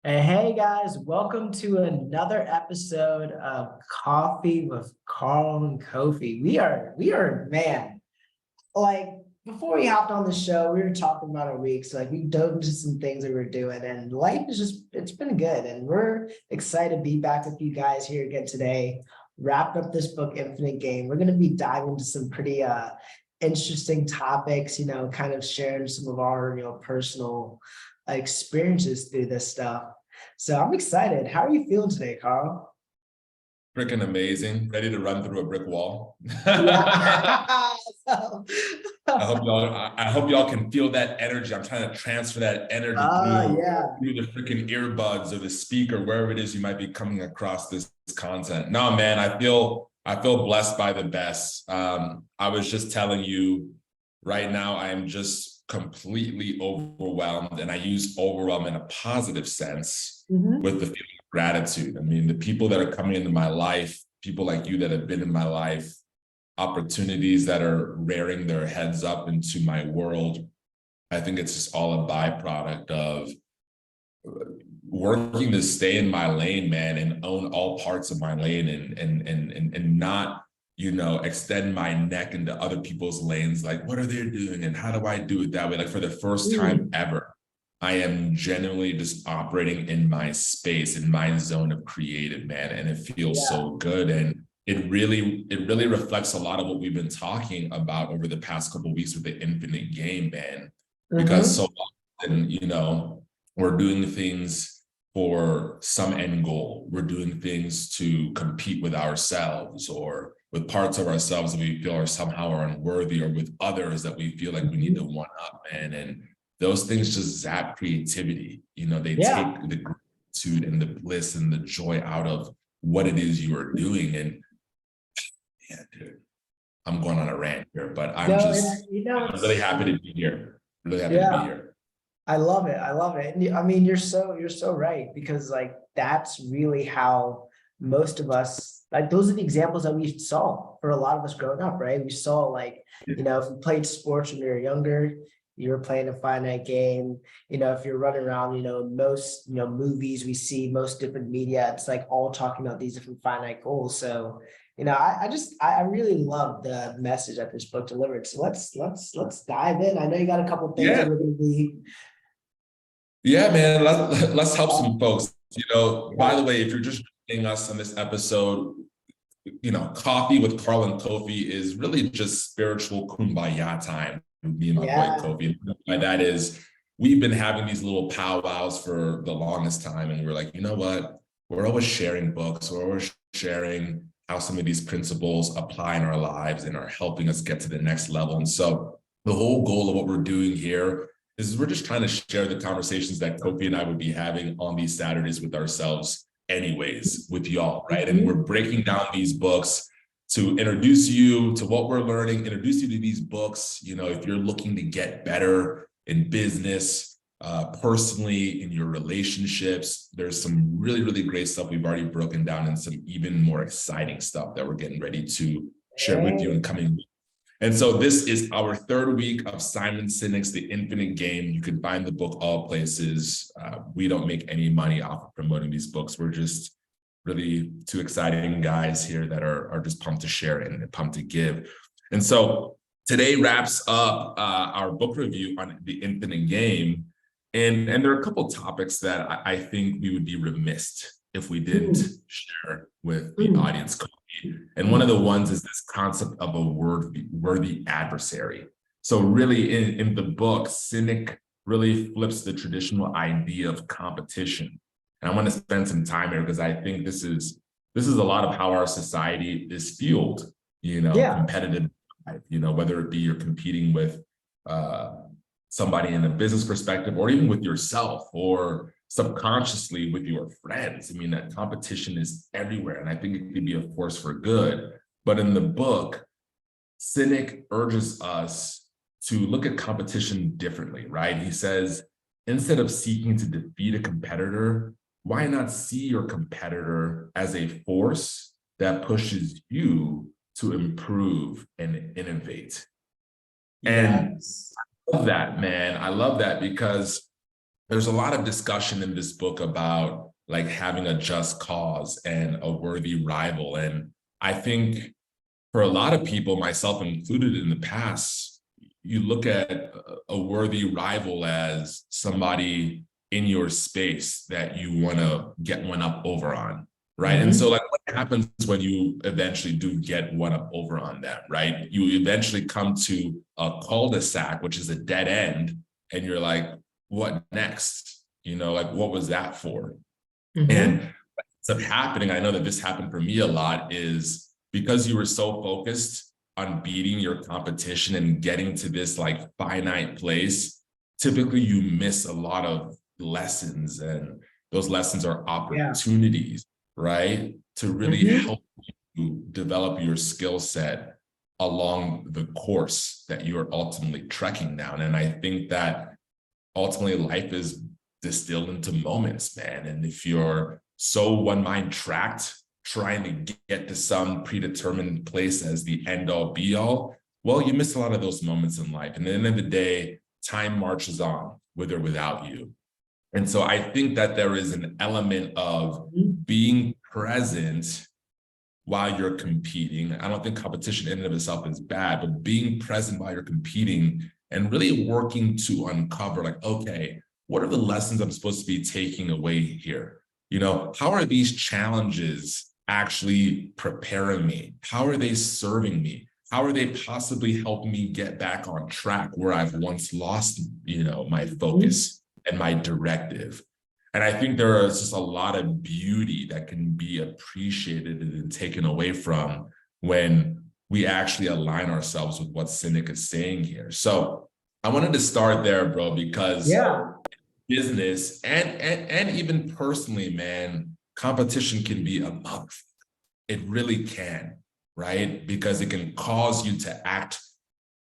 Hey guys, welcome to another episode of Coffee with Karl and Kofi. We are man. Like before we hopped on the show, we were talking about our weeks. Like we dove into some things that we are doing, and life is it's been good. And we're excited to be back with you guys here again today. Wrapped up this book, Infinite Game. We're gonna be diving into some pretty interesting topics, kind of sharing some of our personal experiences through this stuff. So I'm excited. How are you feeling today, Karl? Freaking amazing, ready to run through a brick wall. Yeah. So, I hope y'all can feel that energy. I'm trying to transfer that energy yeah. through the freaking earbuds or the speaker, wherever it is you might be coming across this content. No, man, I feel blessed by the best. I was just telling you right now, I am just completely overwhelmed, and I use overwhelm in a positive sense with the feeling of gratitude. I mean, the people that are coming into my life, people like you that have been in my life, opportunities that are rearing their heads up into my world. I think it's just all a byproduct of working to stay in my lane, man, and own all parts of my lane and not, extend my neck into other people's lanes. Like, what are they doing? And how do I do it that way? Like for the first time ever, I am genuinely just operating in my space, in my zone of creative, man. And it feels so good. And it really reflects a lot of what we've been talking about over the past couple of weeks with the infinite game, man. Because so often, we're doing things for some end goal. We're doing things to compete with ourselves or with parts of ourselves that we feel are somehow unworthy, or with others that we feel like we need to one up, man. And those things just zap creativity. They take the gratitude and the bliss and the joy out of what it is you are doing. And yeah, dude, I'm going on a rant here, but I'm really happy to be here. Really happy to be here. I love it. I love it. And I mean, you're so right, because like that's really how most of us, like those are the examples that we saw for a lot of us growing up, right? We saw like, if we played sports when we were younger, you were playing a finite game. If you're running around, most, movies we see, most different media, it's like all talking about these different finite goals. So, I really love the message that this book delivered. So let's dive in. I know you got a couple of things that we're going to be. Yeah, man, let's help some folks. By the way, if you're just joining us on this episode, Coffee with Karl and Kofi is really just spiritual kumbaya time. Me and my boy Kofi. And by that is, we've been having these little powwows for the longest time, and we're like, you know what? We're always sharing books. We're always sharing how some of these principles apply in our lives and are helping us get to the next level. And so the whole goal of what we're doing here is we're just trying to share the conversations that Kofi and I would be having on these Saturdays with ourselves anyways, with y'all, right? And we're breaking down these books to introduce you to what we're learning, introduce you to these books. If you're looking to get better in business, personally, in your relationships, there's some really, really great stuff we've already broken down, and some even more exciting stuff that we're getting ready to share with you in coming weeks. And so this is our third week of Simon Sinek's The Infinite Game. You can find the book all places. We don't make any money off of promoting these books. We're just really two exciting guys here that are just pumped to share and pumped to give. And so today wraps up our book review on The Infinite Game. And there are a couple of topics that I think we would be remiss if we didn't share with the audience. And one of the ones is this concept of a worthy adversary. So really in the book, Sinek really flips the traditional idea of competition. And I want to spend some time here because I think this is a lot of how our society is fueled, competitive, whether it be you're competing with somebody in a business perspective, or even with yourself, or subconsciously with your friends. I mean, that competition is everywhere, and I think it can be a force for good. But in the book, Sinek urges us to look at competition differently, right? He says, instead of seeking to defeat a competitor, why not see your competitor as a force that pushes you to improve and innovate? And I love that, man. I love that because there's a lot of discussion in this book about like having a just cause and a worthy rival. And I think for a lot of people, myself included in the past, you look at a worthy rival as somebody in your space that you want to get one up over on, right? And so like what happens when you eventually do get one up over on them, right? You eventually come to a cul-de-sac, which is a dead end, and you're like, what next? You know, like what was that for? And what's up happening, I know that this happened for me a lot, is because you were so focused on beating your competition and getting to this like finite place, typically you miss a lot of lessons, and those lessons are opportunities, right? To really help you develop your skill set along the course that you are ultimately trekking down. And I think that ultimately life is distilled into moments, man. And if you're so one mind tracked, trying to get to some predetermined place as the end all be all, well, you miss a lot of those moments in life. And at the end of the day, time marches on with or without you. And so I think that there is an element of being present while you're competing. I don't think competition in and of itself is bad, but being present while you're competing and really working to uncover like, okay, what are the lessons I'm supposed to be taking away here? You know, how are these challenges actually preparing me? How are they serving me? How are they possibly helping me get back on track where I've once lost, you know, my focus and my directive? And I think there is just a lot of beauty that can be appreciated and taken away from when we actually align ourselves with what Sinek is saying here. So I wanted to start there, bro, because business and even personally, man, competition can be a motherfucker. It really can, right? Because it can cause you to act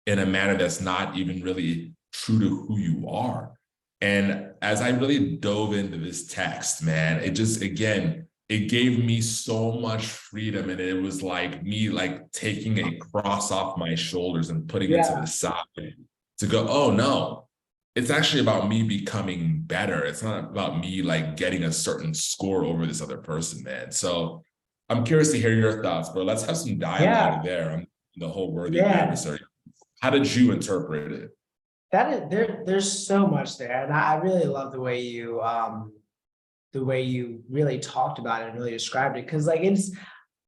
in a manner that's not even really true to who you are. And as I really dove into this text, man, it just, again, it gave me so much freedom. And it was like me like taking a cross off my shoulders and putting it to the side to go, oh no, it's actually about me becoming better. It's not about me like getting a certain score over this other person, man. So I'm curious to hear your thoughts, bro. Let's have some dialogue there on the whole worthy adversary. How did you interpret it? That is there's so much there. And I really love the way you really talked about it and really described it. Cause like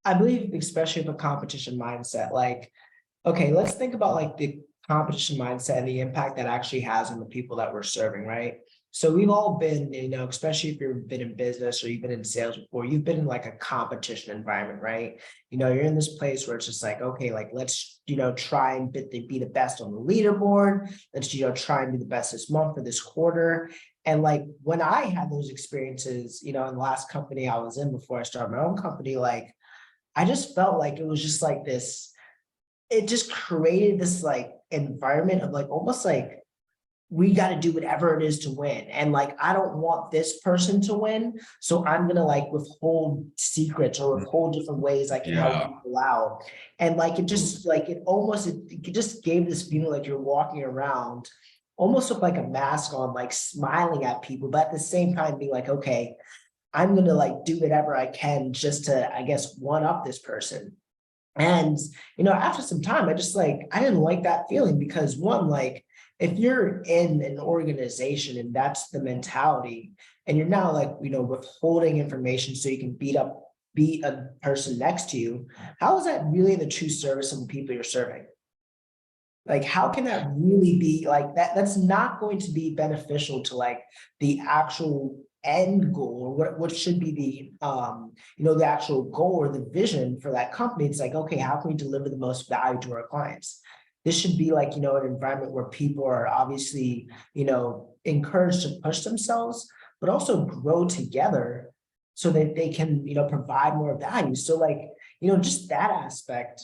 I believe, especially with a competition mindset, like, okay, let's think about like the competition mindset and the impact that actually has on the people that we're serving, right? So we've all been, you know, especially if you've been in business or you've been in sales before, you've been in like a competition environment, right? You know, you're in this place where it's just like, okay, like let's, you know, try and be the best on the leaderboard. Let's, you know, try and be the best this month or this quarter. And like when I had those experiences, you know, in the last company I was in before I started my own company, like I just felt like it was just like this, it just created this like environment of like almost like we got to do whatever it is to win. And like, I don't want this person to win. So I'm going to like withhold secrets or withhold different ways I can help people out. And like, it just like, it just gave this feeling like you're walking around almost with like a mask on, like smiling at people, but at the same time being like, okay, I'm going to like do whatever I can just to, I guess, one up this person. And, you know, after some time, I didn't like that feeling because one, like, if you're in an organization and that's the mentality, and you're now like, you know, withholding information so you can beat a person next to you, how is that really the true service of the people you're serving? Like, how can that really be like that? That's not going to be beneficial to like the actual end goal or what should be the you know, the actual goal or the vision for that company. It's like, okay, how can we deliver the most value to our clients? This should be like, you know, an environment where people are obviously, you know, encouraged to push themselves, but also grow together so that they can, you know, provide more value. So like, you know, just that aspect,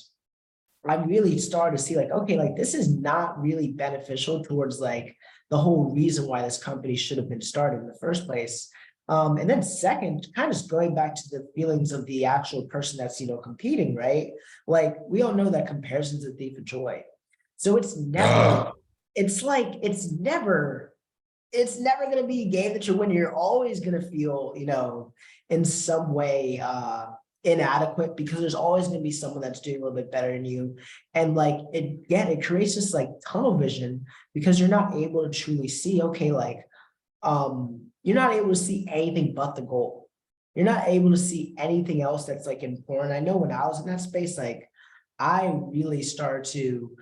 I really started to see like, okay, like this is not really beneficial towards like the whole reason why this company should have been started in the first place. And then second, kind of just going back to the feelings of the actual person that's, you know, competing, right? Like we all know that comparison is a thief of joy. So it's never it's never going to be a game that you're winning. You're always going to feel, in some way inadequate, because there's always going to be someone that's doing a little bit better than you. And like, it creates this like tunnel vision, because you're not able to truly see, okay, like, you're not able to see anything but the goal. You're not able to see anything else that's like important. I know when I was in that space, like I really started to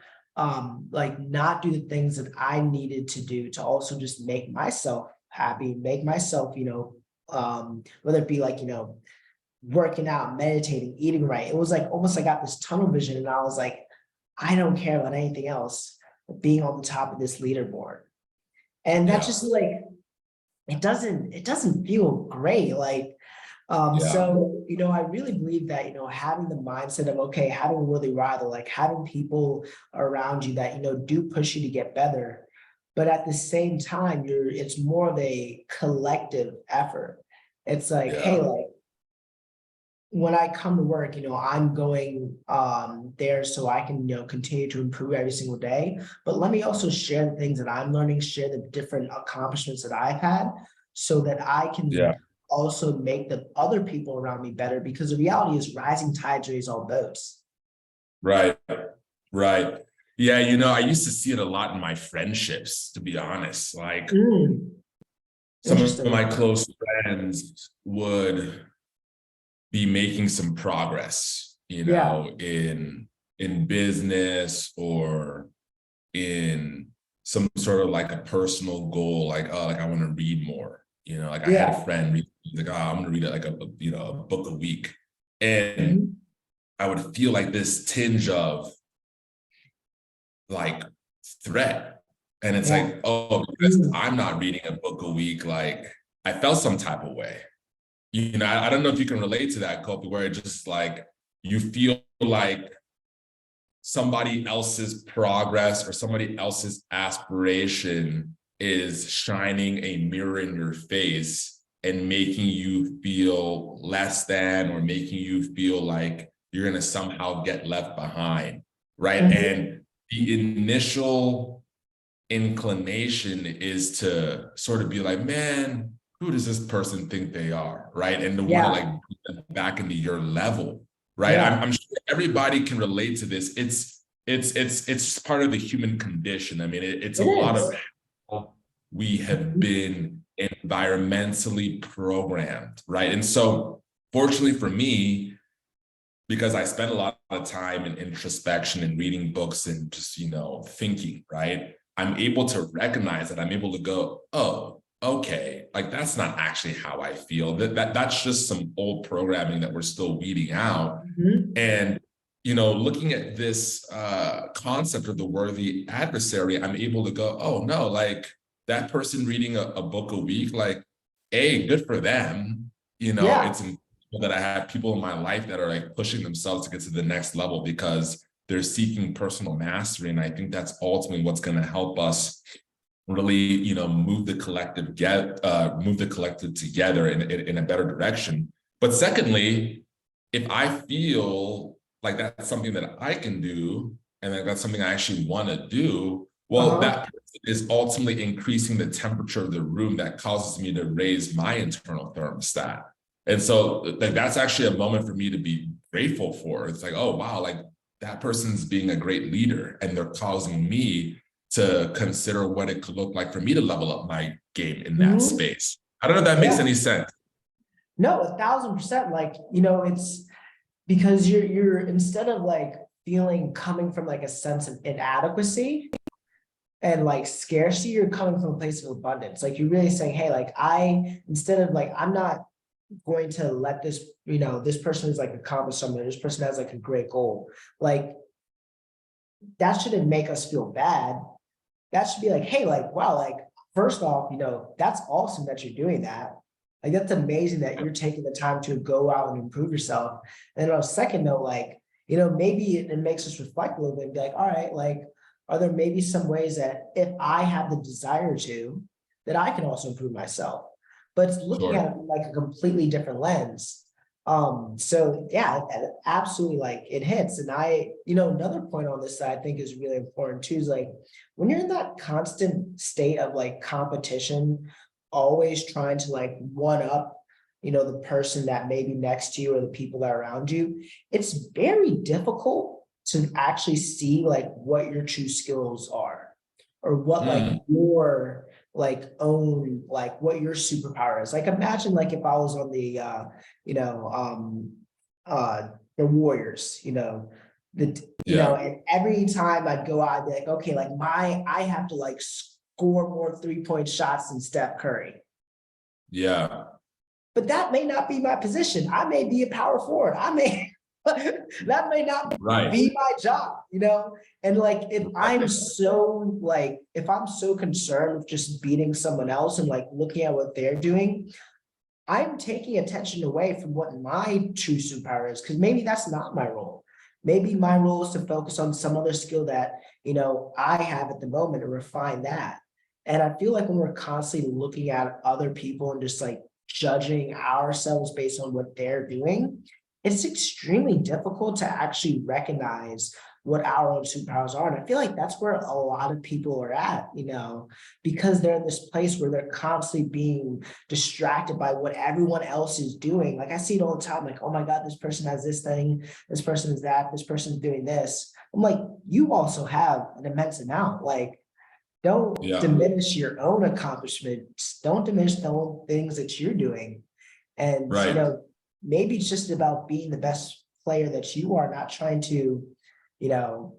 like not do the things that I needed to do to also just make myself happy, make myself, whether it be like, working out, meditating, eating right. It was like almost I got this tunnel vision, and I was like, I don't care about anything else but being on the top of this leaderboard. And that's Yeah. just like, it doesn't feel great. Like, Yeah. so, I really believe that, having the mindset of, okay, having a Willie Rider, like having people around you that, do push you to get better. But at the same time, it's more of a collective effort. It's like, hey, Yeah. like, when I come to work, I'm going there so I can, continue to improve every single day. But let me also share the things that I'm learning, share the different accomplishments that I've had, so that I can Yeah. also make the other people around me better, because the reality is rising tides raise all boats. Right. Right. Yeah, I used to see it a lot in my friendships, to be honest. Like some of Interesting. my close friends would be making some progress, Yeah. in business or in some sort of like a personal goal, like, oh, like I want to read more. Like I had a Yeah. friend read, like, oh, I'm gonna read like a book a week. And Mhm. I would feel like this tinge of like threat. And it's Yeah. like, oh, because Mhm. I'm not reading a book a week, like I felt some type of way. I don't know if you can relate to that, Kofi, where it just like you feel like somebody else's progress or somebody else's aspiration is shining a mirror in your face and making you feel less than, or making you feel like you're going to somehow get left behind, right? Mhm. And the initial inclination is to sort of be like, man, who does this person think they are, right? And to want to like Yeah. bring them back into your level, right? Yeah. I'm sure everybody can relate to this. It's part of the human condition. I mean, it's It a lot of is. how we have Mhm. been environmentally programmed, right? And so, fortunately for me, because I spend a lot of time in introspection and reading books and just, thinking, right? I'm able to recognize that. I'm able to go, oh, okay, like that's not actually how I feel. That's just some old programming that we're still weeding out. Mhm. And looking at this concept of the worthy adversary, I'm able to go, oh no, like that person reading a book a week, like, good for them. Yeah. It's that I have people in my life that are like pushing themselves to get to the next level because they're seeking personal mastery. And I think that's ultimately what's going to help us really, move the collective together in a better direction. But secondly, if I feel like that's something that I can do, and that's something I actually want to do, well, Uh-huh. that is ultimately increasing the temperature of the room that causes me to raise my internal thermostat. And so like that's actually a moment for me to be grateful for. It's like, oh wow, like that person's being a great leader and they're causing me to consider what it could look like for me to level up my game in that Mhm. space. I don't know if that makes Yeah. any sense. No, 1,000%. Like, it's because you're instead of like feeling coming from like a sense of inadequacy and like scarcity, you're coming from a place of abundance. Like you're really saying, hey, like instead of like, I'm not going to let this, this person is like accomplished something, this person has like a great goal. Like that shouldn't make us feel bad. That should be like, hey, like, wow, like, first off, that's awesome that you're doing that. Like, that's amazing that you're taking the time to go out and improve yourself. And on a second note, like, maybe it makes us reflect a little bit and be like, all right, like, are there maybe some ways that if I have the desire to, that I can also improve myself? But it's looking at it Sure. from like a completely different lens. So yeah, absolutely, like it hits. And another point on this that I think is really important too is like when you're in that constant state of like competition, always trying to like one up, the person that may be next to you or the people that are around you, it's very difficult to actually see like what your true skills are or what like Mm, your like own like what your superpower is. Like imagine like if I was on you know, um, uh, the Warriors, yeah, and every time I'd go out, I'd be like, okay, like I have to like score more 3-point shots than Steph Curry. yeah, But that may not be my position. I may be a power forward. That may not right. be my job. And like if I'm so concerned with just beating someone else and like looking at what they're doing, I'm taking attention away from what my true superpower is, because maybe that's not my role. Maybe my role is to focus on some other skill that, I have at the moment and refine that. And I feel like when we're constantly looking at other people and just like judging ourselves based on what they're doing, it's extremely difficult to actually recognize what our own superpowers are. And I feel like that's where a lot of people are at, because they're in this place where they're constantly being distracted by what everyone else is doing. Like I see it all the time, like, oh my God, this person has this thing, this person is that, this person's doing this. I'm like, you also have an immense amount. Like, don't Yeah, diminish your own accomplishments. Don't diminish the own things that you're doing. And, right. maybe it's just about being the best player that you are, not trying to, you know,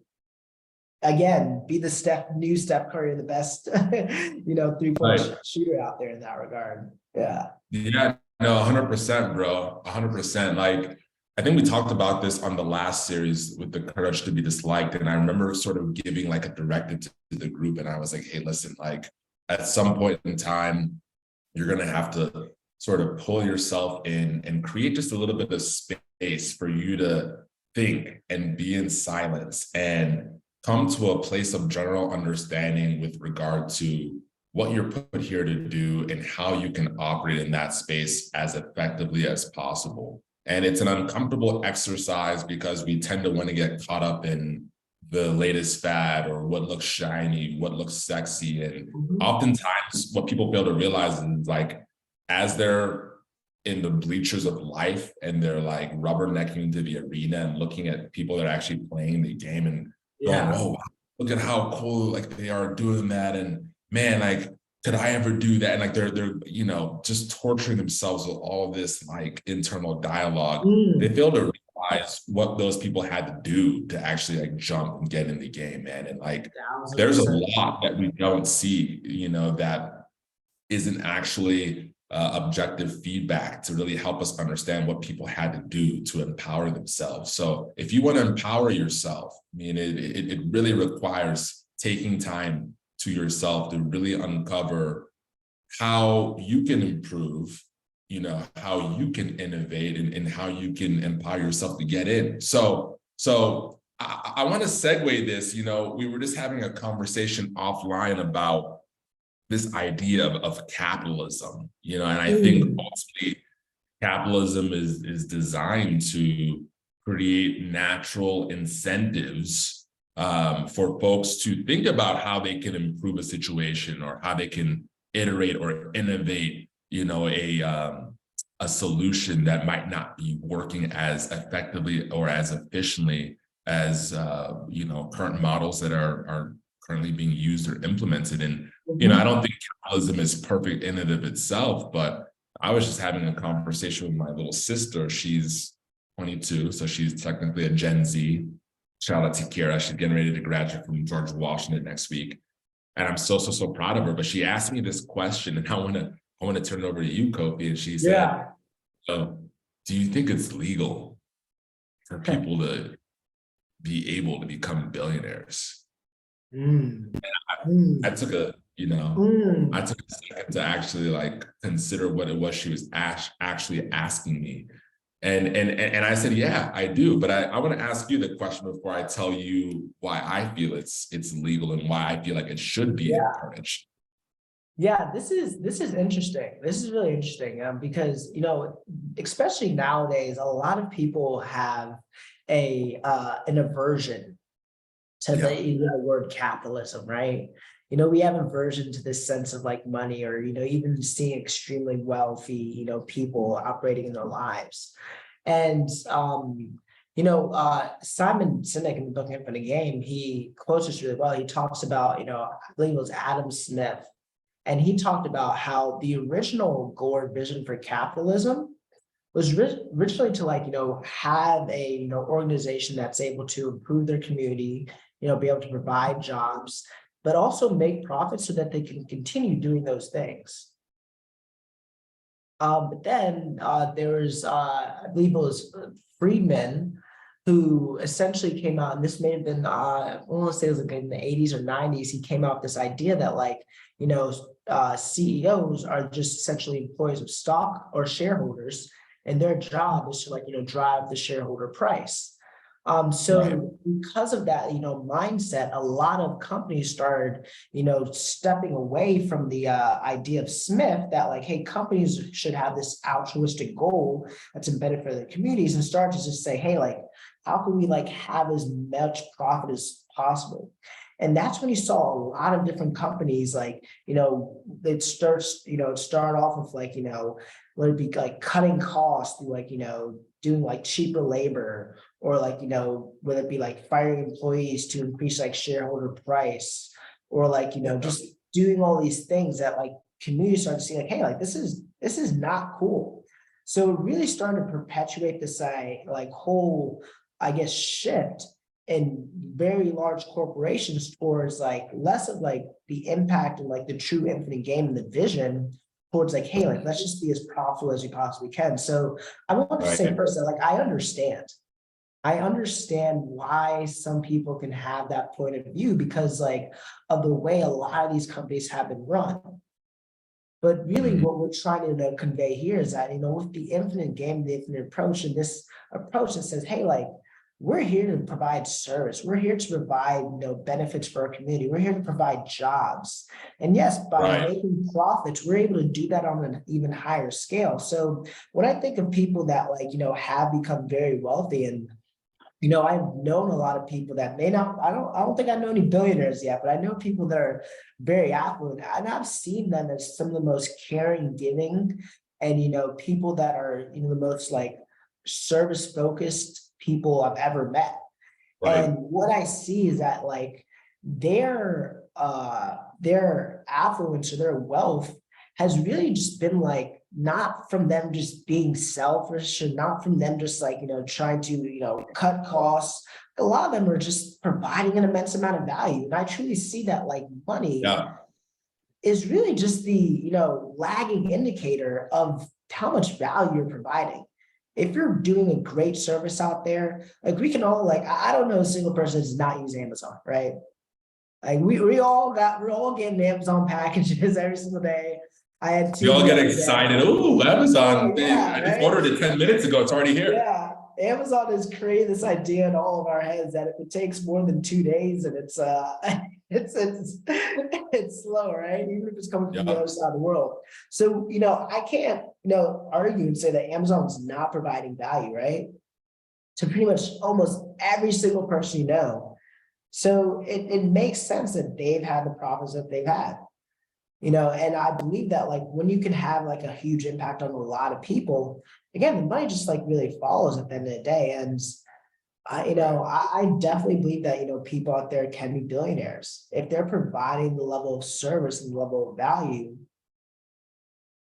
again, be the new Steph Curry, the best, 3-point Right. shooter out there in that regard. Yeah. Yeah, no, 100%, bro. 100%. Like, I think we talked about this on the last series with the courage to be disliked. And I remember sort of giving like a directive to the group. And I was like, hey, listen, like at some point in time, you're going to have to sort of pull yourself in and create just a little bit of space for you to think and be in silence and come to a place of general understanding with regard to what you're put here to do and how you can operate in that space as effectively as possible. And it's an uncomfortable exercise because we tend to want to get caught up in the latest fad or what looks shiny, what looks sexy. And Mhm. oftentimes what people fail to realize is like, as they're in the bleachers of life and they're like rubbernecking into the arena and looking at people that are actually playing the game and going, Yeah. oh, look at how cool like they are doing that. And man, like, could I ever do that? And like they're just torturing themselves with all this like internal dialogue. They Mm, fail to realize what those people had to do to actually like jump and get in the game, man. And like thousand there's a percent. lot that we don't see, that isn't actually objective feedback to really help us understand what people had to do to empower themselves. So if you want to empower yourself, I mean, it really requires taking time to yourself to really uncover how you can improve, how you can innovate and how you can empower yourself to get in. So I want to segue this, we were just having a conversation offline about this idea of capitalism, and I think Mm, ultimately capitalism is designed to create natural incentives for folks to think about how they can improve a situation or how they can iterate or innovate, a solution that might not be working as effectively or as efficiently as current models that are currently being used or implemented. And I mhm. don't think capitalism is perfect in and of itself, but I was just having a conversation with my little sister. She's 22, so she's technically a Gen Z. Shout out to Kira. She's getting ready to graduate from George Washington next week. And I'm so proud of her. But she asked me this question, and I want to turn it over to you, Kofi. And she said, Yeah. do you think it's legal for people to be able to become billionaires? Mm, I mm, took a, I mm. took a second to actually like consider what it was she was actually asking me. And I said, yeah, I do. But I want to ask you the question before I tell you why I feel it's legal and why I feel like it should be Yeah. encouraged. Yeah, this is interesting. This is really interesting, because especially nowadays, a lot of people have a an aversion to the Yeah, even the word capitalism, right? We have aversion to this sense of like money, or even seeing extremely wealthy, people operating in their lives. And Simon Sinek in the book Infinite Game, he quotes this really well. He talks about, I believe it was Adam Smith, and he talked about how the original goal or vision for capitalism was originally to like, have a, organization that's able to improve their community, be able to provide jobs, but also make profits so that they can continue doing those things. But then there was, I believe it was Friedman, who essentially came out, and this may have been, I want to say it was like in the 80s or 90s, he came out with this idea that like, CEOs are just essentially employees of stock or shareholders, and their job is to like, drive the shareholder price. right. So because of that, mindset, a lot of companies started, stepping away from the idea of Smith that like, hey, companies should have this altruistic goal that's embedded for the communities, and start to just say, hey, like, how can we like have as much profit as possible? And that's when you saw a lot of different companies like, it start off with like, would it be like cutting costs through like, doing like cheaper labor, or like, whether it be like firing employees to increase like shareholder price, or like, Yeah, just doing all these things that like communities start to see like, hey, like this is not cool. So it really started to perpetuate this like whole, I guess, shift in very large corporations towards like less of like the impact and like the true infinite game and the vision towards like, hey, like let's just be as profitable as we possibly can. So I want to say right. first that like I understand why some people can have that point of view because like of the way a lot of these companies have been run. But really Mhm. what we're trying to convey here is that, with the infinite game, the infinite approach, and this approach that says, hey, like, we're here to provide service. We're here to provide, benefits for our community. We're here to provide jobs. And yes, by Right. making profits, we're able to do that on an even higher scale. So when I think of people that like, have become very wealthy, and I've known a lot of people that may not, I don't think I know any billionaires yet, but I know people that are very affluent, and I've seen them as some of the most caring, giving, and, people that are, the most like service focused people I've ever met. Right. And what I see is that like their affluence or their wealth has really just been like not from them just being selfish, or not from them just like, trying to, cut costs. A lot of them are just providing an immense amount of value. And I truly see that like money Yeah. is really just the, lagging indicator of how much value you're providing. If you're doing a great service out there, like we can all like, I don't know a single person that does not use Amazon, right? Like we're all getting Amazon packages every single day. I had We two all the get other day. excited. Ooh, Oh Amazon. yeah, I just right. ordered it 10 minutes ago. It's already here. Yeah, Amazon has created this idea in all of our heads that if it takes more than 2 days, and it's it's slow, right? Even if it's coming from the Yeah. other side of the world. So, I can't, argue and say that Amazon is not providing value, right? To pretty much almost every single person So it makes sense that they've had the profits that they've had. And I believe that like when you can have like a huge impact on a lot of people, again, the money just like really follows at the end of the day. And Right. I definitely believe that, people out there can be billionaires if they're providing the level of service and the level of value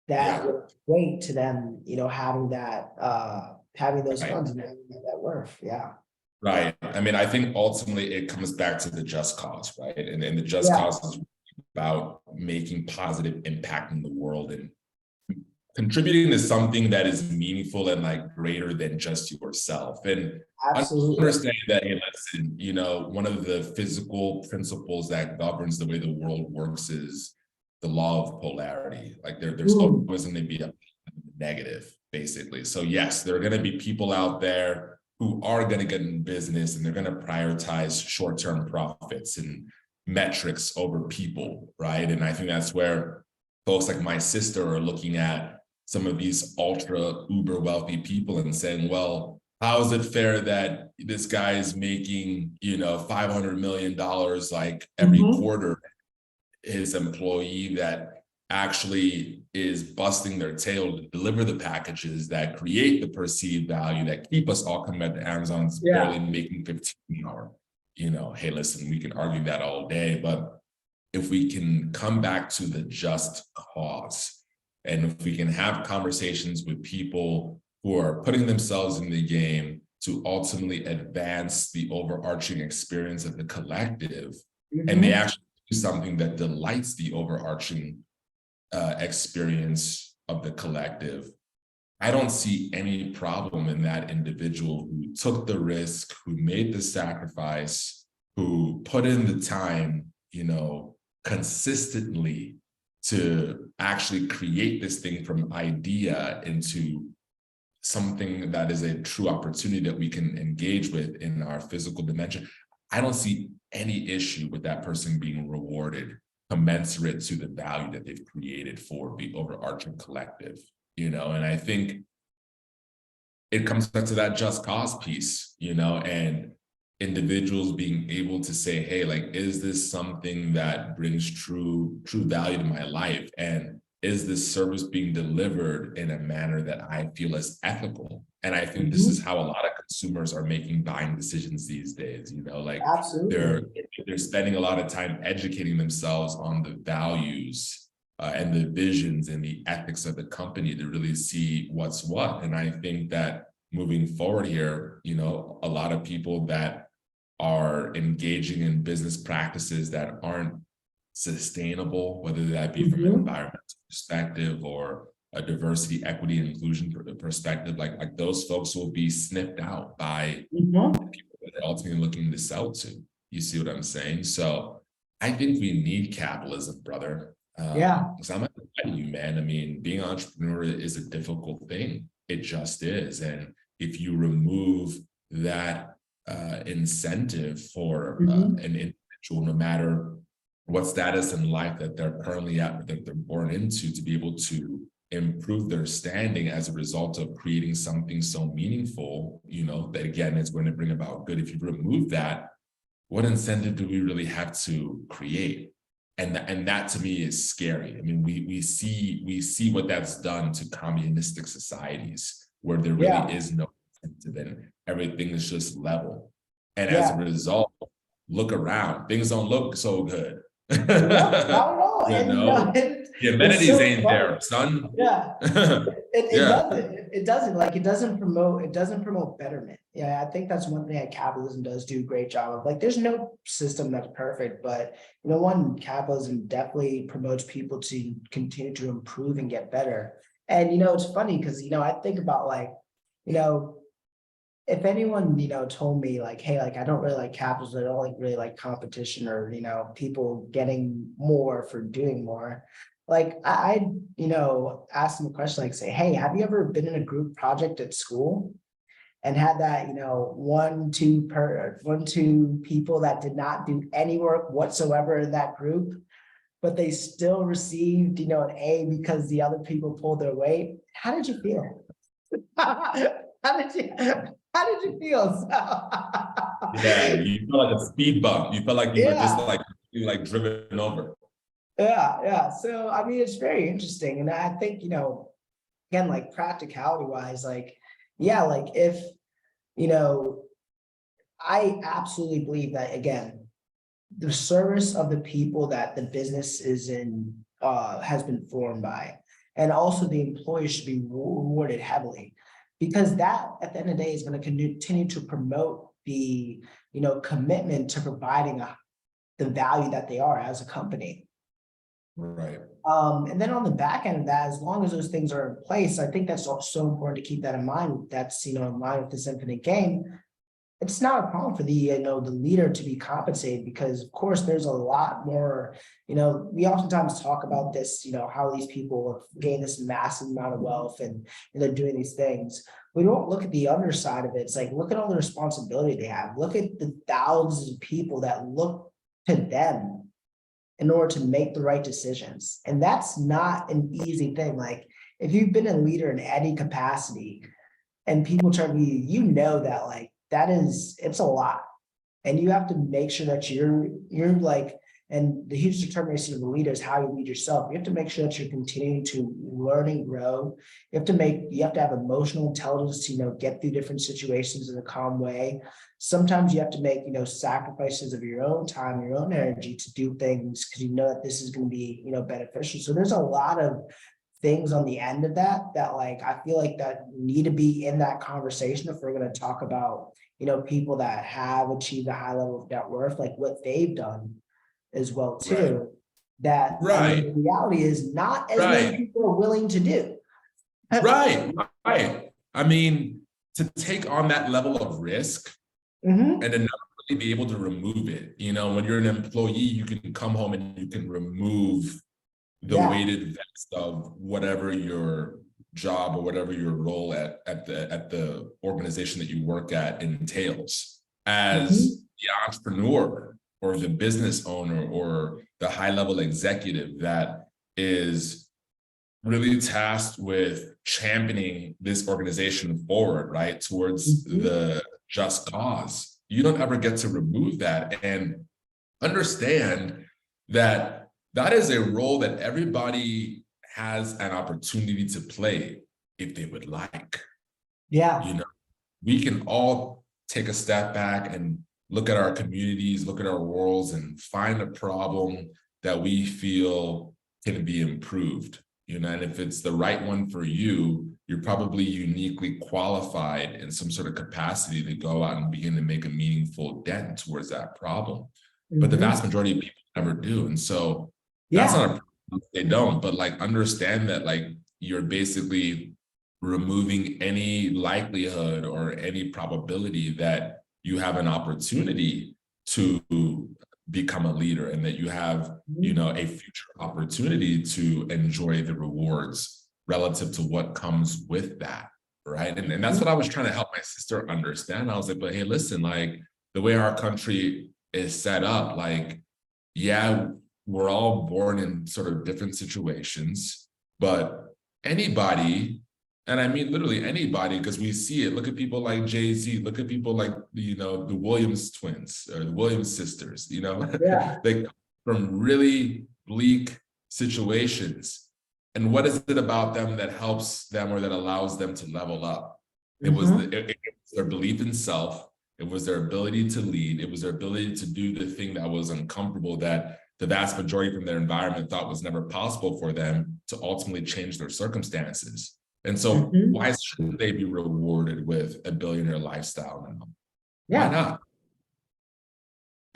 that Yeah. would equate to them, having those Right. funds and having that worth. Yeah. Right. I mean, I think ultimately it comes back to the just cause, right? And the just Yeah, cause is about making positive impact in the world and contributing to something that is meaningful and like greater than just yourself. And I absolutely. understand that, hey, listen, one of the physical principles that governs the way the world works is the law of polarity. Like there's Mm, always going to be a negative, basically. So yes, there are going to be people out there who are going to get in business and they're going to prioritize short-term profits and metrics over people, right? And I think that's where folks like my sister are looking at some of these ultra uber wealthy people and saying, well, how is it fair that this guy is making, $500 million like every quarter, his employee that actually is busting their tail to deliver the packages that create the perceived value that keep us all coming at the Amazon's barely making 15 an hour. Hey, listen, we can argue that all day, but if we can come back to the just cause, and if we can have conversations with people who are putting themselves in the game to ultimately advance the overarching experience of the collective, and they actually do something that delights the overarching experience of the collective, I don't see any problem in that individual who took the risk, who made the sacrifice, who put in the time, consistently to actually create this thing from idea into something that is a true opportunity that we can engage with in our physical dimension. I don't see any issue with that person being rewarded commensurate to the value that they've created for the overarching collective, and I think it comes back to that just cause piece, and individuals being able to say, hey, like, is this something that brings true value to my life? And is this service being delivered in a manner that I feel is ethical? And I think this is how a lot of consumers are making buying decisions these days, like they're spending a lot of time educating themselves on the values and the visions and the ethics of the company to really see what's what. And I think that moving forward here, a lot of people that are engaging in business practices that aren't sustainable, whether that be from an environmental perspective or a diversity, equity, and inclusion perspective, like those folks will be sniffed out by the people that they're ultimately looking to sell to. You see what I'm saying? So I think we need capitalism, brother. Because I'm not fighting you, man. I mean, being an entrepreneur is a difficult thing. It just is. And if you remove that incentive for an individual, no matter what status in life that they're currently at, that they're born into, to be able to improve their standing as a result of creating something so meaningful, that again, is going to bring about good. If you remove that, what incentive do we really have to create? And that to me is scary. I mean, we see what that's done to communistic societies where there really is no incentive and everything is just level. And as a result, look around, things don't look so good. Not at all. The amenities ain't there, son. It doesn't like it doesn't promote betterment. I think that's one thing that capitalism does do a great job of. Like, there's no system that's perfect, but capitalism definitely promotes people to continue to improve and get better. And it's funny because I think about, like, if anyone told me, like, hey, like, I don't really like capitalism, I don't like really like competition, or people getting more for doing more, like, I'd ask them a question, like, say, hey, have you ever been in a group project at school and had that one, two people that did not do any work whatsoever in that group, but they still received an A because the other people pulled their weight? How did you feel? How did you feel? You felt like a speed bump. You felt like you were just like driven over. So I mean, it's very interesting, and I think again, like, practicality wise, like, like, if I absolutely believe that, again, the service of the people that the business is in has been formed by, and also the employees should be rewarded heavily, because that at the end of the day is going to continue to promote the commitment to providing the value that they are as a company. Right. And then on the back end of that, as long as those things are in place, I think that's so important to keep that in mind. That's in line with this infinite game. It's not a problem for the the leader to be compensated, because of course there's a lot more. We oftentimes talk about this, how these people gain this massive amount of wealth and they're doing these things. We don't look at the other side of it. It's like, look at all the responsibility they have. Look at the thousands of people that look to them in order to make the right decisions. And that's not an easy thing. Like if you've been a leader in any capacity and people try to be, you know, that like, it's a lot. And you have to make sure that you're like, and the huge determination of the leader is how you lead yourself. You have to make sure that you're continuing to learn and grow. You have to have emotional intelligence to, get through different situations in a calm way. Sometimes you have to make, sacrifices of your own time, your own energy to do things because you know that this is going to be, beneficial. So there's a lot of things on the end of that like I feel like that need to be in that conversation if we're going to talk about, people that have achieved a high level of net worth, like what they've done as well too. That I mean, the reality is not as many people are willing to do. Right. I mean, to take on that level of risk and to not really be able to remove it. When you're an employee, you can come home and you can remove the weighted vest of whatever your job or whatever your role at the organization that you work at entails. As the entrepreneur or the business owner or the high-level executive that is really tasked with championing this organization forward, right, towards the just cause. You don't ever get to remove that, and understand that that is a role that everybody has an opportunity to play if they would like. Yeah. We can all take a step back and look at our communities, look at our worlds, and find a problem that we feel can be improved. And if it's the right one for you, you're probably uniquely qualified in some sort of capacity to go out and begin to make a meaningful dent towards that problem. But the vast majority of people never do. And so that's not a problem if they don't, but like understand that like you're basically removing any likelihood or any probability that you have an opportunity to become a leader, and that you have, a future opportunity to enjoy the rewards relative to what comes with that, right? And that's what I was trying to help my sister understand. I was like, but hey, listen, like the way our country is set up, like, yeah, we're all born in sort of different situations, but anybody, and I mean literally anybody, because we see it. Look at people like Jay-Z. Look at people like, the Williams twins or the Williams sisters, they come from really bleak situations. And what is it about them that helps them or that allows them to level up? It was their belief in self. It was their ability to lead. It was their ability to do the thing that was uncomfortable, that the vast majority from their environment thought was never possible for them, to ultimately change their circumstances. And so why shouldn't they be rewarded with a billionaire lifestyle now? Why not?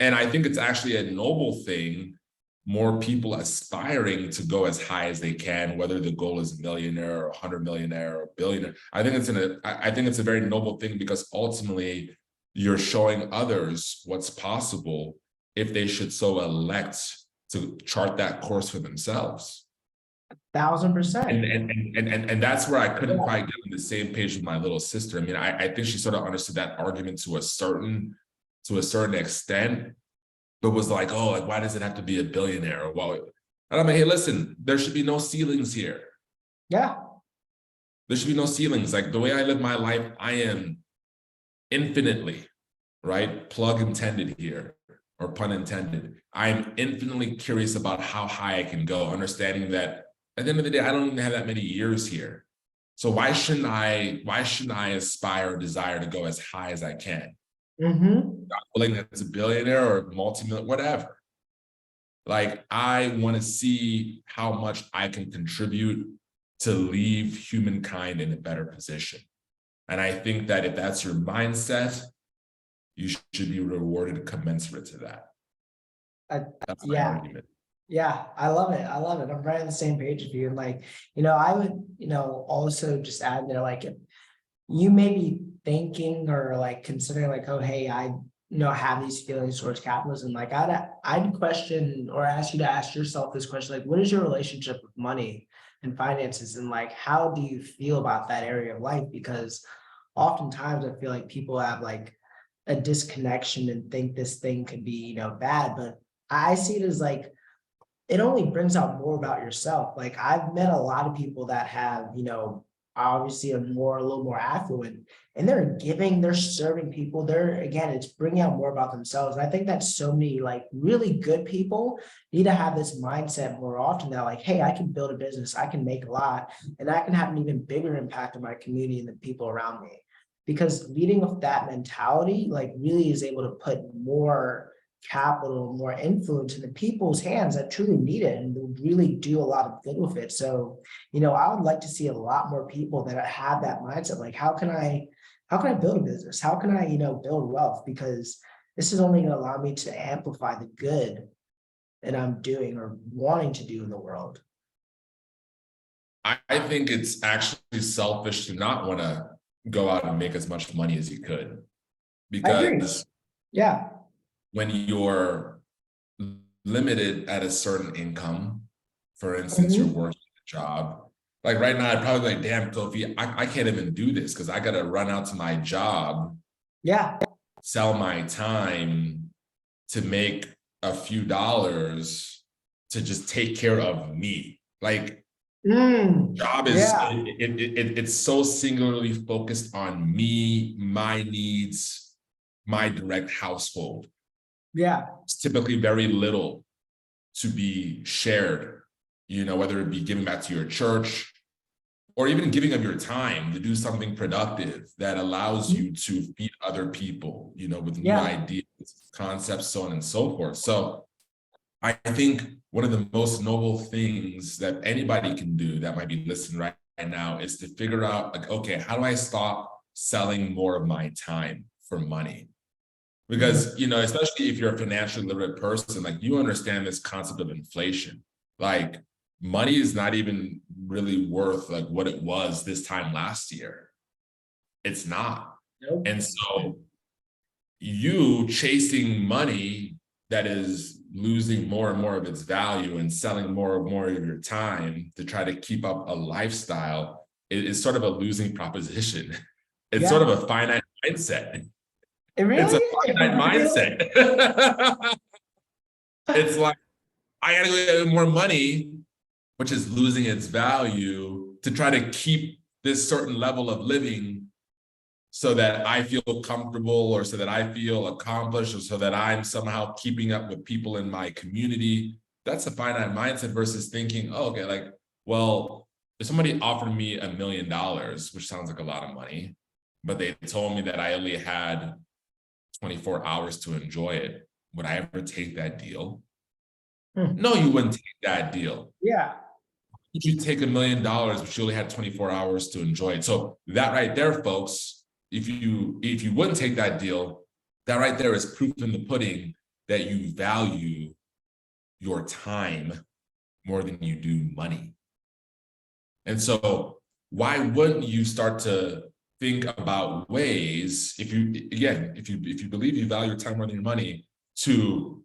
And I think it's actually a noble thing, more people aspiring to go as high as they can, whether the goal is a millionaire or 100 millionaire or billionaire. I think it's a very noble thing, because ultimately you're showing others what's possible if they should so elect to chart that course for themselves. 1000%. And that's where I couldn't quite get on the same page with my little sister. I mean, I think she sort of understood that argument to a certain extent, but was like, oh, like, why does it have to be a billionaire? Or well, and I'm like, hey, listen, there should be no ceilings here. Yeah. There should be no ceilings. Like the way I live my life, I am infinitely, right? Plug intended here, or pun intended. I'm infinitely curious about how high I can go, understanding that at the end of the day, I don't even have that many years here. So why shouldn't I aspire or desire to go as high as I can? Not willing that it's a billionaire or multi-million, whatever. Like, I want to see how much I can contribute to leave humankind in a better position. And I think that if that's your mindset, you should be rewarded commensurate to that. That's my argument. Yeah, I love it. I'm right on the same page with you. And like, I would, also just add there, like, if you may be thinking or like considering like, oh, hey, I have these feelings towards capitalism. Like I'd question or ask you to ask yourself this question, like, what is your relationship with money and finances? And like, how do you feel about that area of life? Because oftentimes I feel like people have like a disconnection and think this thing could be, bad, but I see it as like it only brings out more about yourself. Like I've met a lot of people that have, obviously a little more affluent, and they're giving, they're serving people. They're, again, it's bringing out more about themselves. And I think that so many like really good people need to have this mindset more often that like, hey, I can build a business, I can make a lot, and I can have an even bigger impact on my community and the people around me. Because leading with that mentality, like really is able to put more capital, more influence in the people's hands that truly need it and will really do a lot of good with it. So, I would like to see a lot more people that have that mindset. Like, how can I build a business? How can I, build wealth? Because this is only going to allow me to amplify the good that I'm doing or wanting to do in the world. I think it's actually selfish to not want to go out and make as much money as you could, I agree. because Yeah. when you're limited at a certain income, for instance, you're working a job. Like right now, I'd probably be like, damn, Kofi, I can't even do this because I got to run out to my job, Yeah. sell my time to make a few dollars to just take care of me. Like, job is Yeah. it's so singularly focused on me, my needs, my direct household. Yeah. It's typically very little to be shared, whether it be giving back to your church or even giving of your time to do something productive that allows you to feed other people, with new ideas, concepts, so on and so forth. So I think one of the most noble things that anybody can do that might be listening right now is to figure out, like, okay, how do I stop selling more of my time for money? Because, especially if you're a financially literate person, like you understand this concept of inflation. Like money is not even really worth like what it was this time last year. It's not. Nope. And so you chasing money that is losing more and more of its value and selling more and more of your time to try to keep up a lifestyle is sort of a losing proposition. It's sort of a finite mindset. It's a finite mindset. It's like, I gotta go get more money, which is losing its value to try to keep this certain level of living so that I feel comfortable or so that I feel accomplished or so that I'm somehow keeping up with people in my community. That's a finite mindset versus thinking, oh, okay, like, well, if somebody offered me $1 million, which sounds like a lot of money, but they told me that I only had 24 hours to enjoy it, would I ever take that deal? No, you wouldn't take that deal. Yeah. Would you take $1 million, but you only had 24 hours to enjoy it? So that right there, folks, if you wouldn't take that deal, that right there is proof in the pudding that you value your time more than you do money. And so why wouldn't you start to think about ways, if you believe you value your time more than your money, to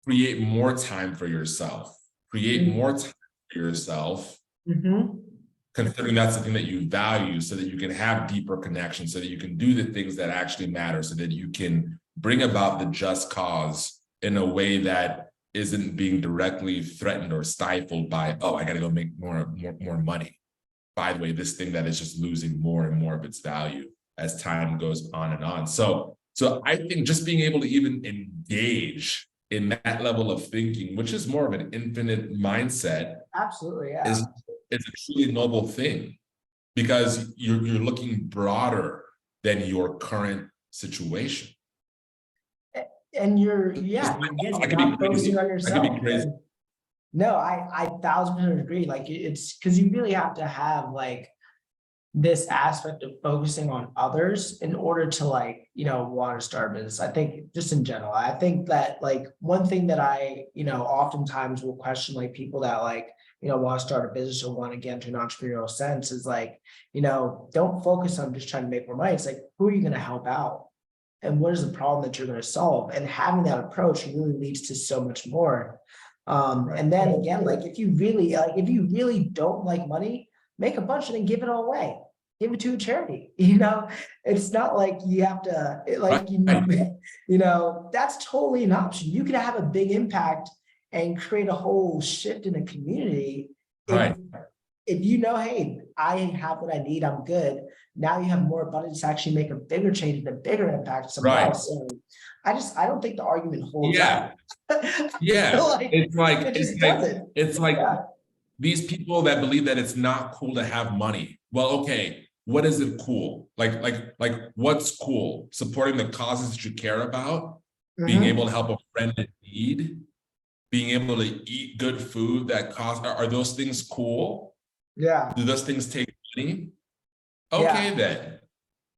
create more time for yourself, create more time for yourself, considering that's the thing that you value, so that you can have deeper connections, so that you can do the things that actually matter, so that you can bring about the just cause in a way that isn't being directly threatened or stifled by, oh, I got to go make more money. By the way, this thing that is just losing more and more of its value as time goes on and on. So I think just being able to even engage in that level of thinking, which is more of an infinite mindset, absolutely, yeah, is a truly noble thing, because you're looking broader than your current situation. And you're not focusing on yourself. No, I 1,000% agree. Like it's because you really have to have like this aspect of focusing on others in order to want to start a business. I think just in general, I think that like one thing that I, oftentimes will question like people that want to start a business or want to get into an entrepreneurial sense is like, don't focus on just trying to make more money. It's like, who are you going to help out? And what is the problem that you're going to solve? And having that approach really leads to so much more. And then again, like if you really don't like money, make a bunch and then give it all away. Give it to a charity. It's not like you have to that's totally an option. You can have a big impact and create a whole shift in the community. If Right. if you know, hey, I have what I need, I'm good. Now you have more abundance to actually make a bigger change and a bigger impact to someone Right. else. So I don't think the argument holds Yeah. up. Yeah. Like It's like, it just doesn't. it's like Yeah. these people that believe that it's not cool to have money. Well, okay, what is it cool? Like what's cool? Supporting the causes that you care about, being able Mhm. to help a friend in need, being able to eat good food that cost, are those things cool? Yeah. Do those things take money? Yeah. Okay, then.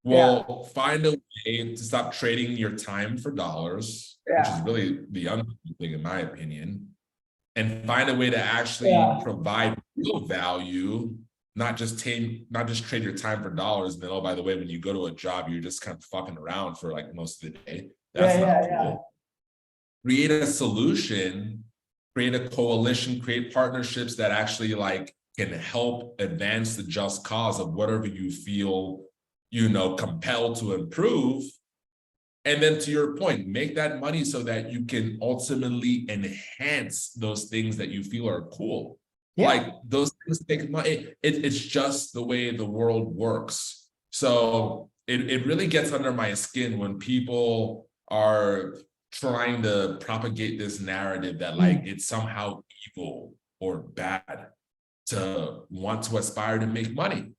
Yeah. Well, find a way to stop trading your time for dollars, which is Yeah. really the uncool thing, in my opinion, and find a way to actually Yeah. provide real value, not just trade your time for dollars. And then, oh, by the way, when you go to a job, you're just kind of fucking around for like most of the day. That's Yeah. not Yeah. cool. Create a solution, create a coalition, create partnerships that actually like can help advance the just cause of whatever you feel, compelled to improve. And then to your point, make that money so that you can ultimately enhance those things that you feel are cool. Yeah. Like those things take money. It's just the way the world works. So it really gets under my skin when people are trying to propagate this narrative that like it's somehow evil or bad to want to aspire to make money.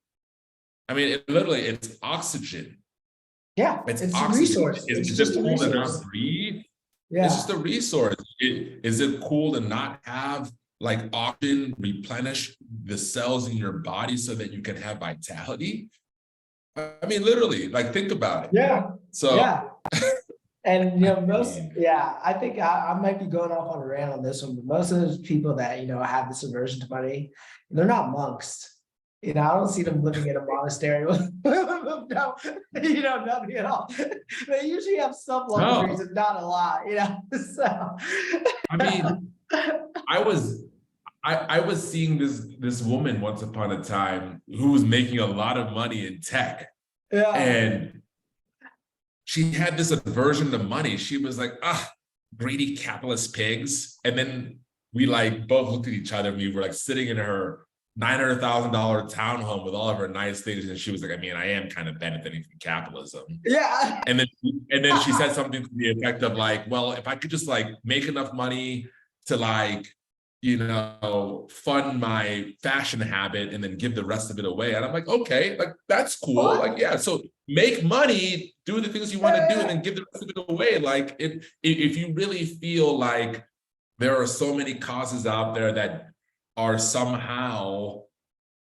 I mean, it's oxygen. Yeah. It's It's a oxygen. resource. It's Is just it a cool to resource. not breathe? It's Yeah. just a resource. Is it cool to not have like oxygen replenish the cells in your body so that you can have vitality? I mean, literally, like think about it. Yeah. So, Yeah. And I most, mean, yeah, I think I might be going off on a rant on this one, but most of those people that have this aversion to money, they're not monks. I don't see them living in a monastery with no, nothing at all. They usually have some luxuries no, and not a lot. So I mean, I was I was seeing this woman once upon a time who was making a lot of money in tech, yeah. and she had this aversion to money. She was like, greedy capitalist pigs. And then we like both looked at each other and we were like sitting in her $900,000 townhome with all of her nice things. And she was like, I mean, I am kind of benefiting from capitalism. Yeah. And then she said something to the effect of like, well, if I could just like make enough money to like, fund my fashion habit and then give the rest of it away. And I'm like, okay, like that's cool. What? Like, yeah, so make money, do the things you want to do, and then give the rest of it away. Like if you really feel like there are so many causes out there that are somehow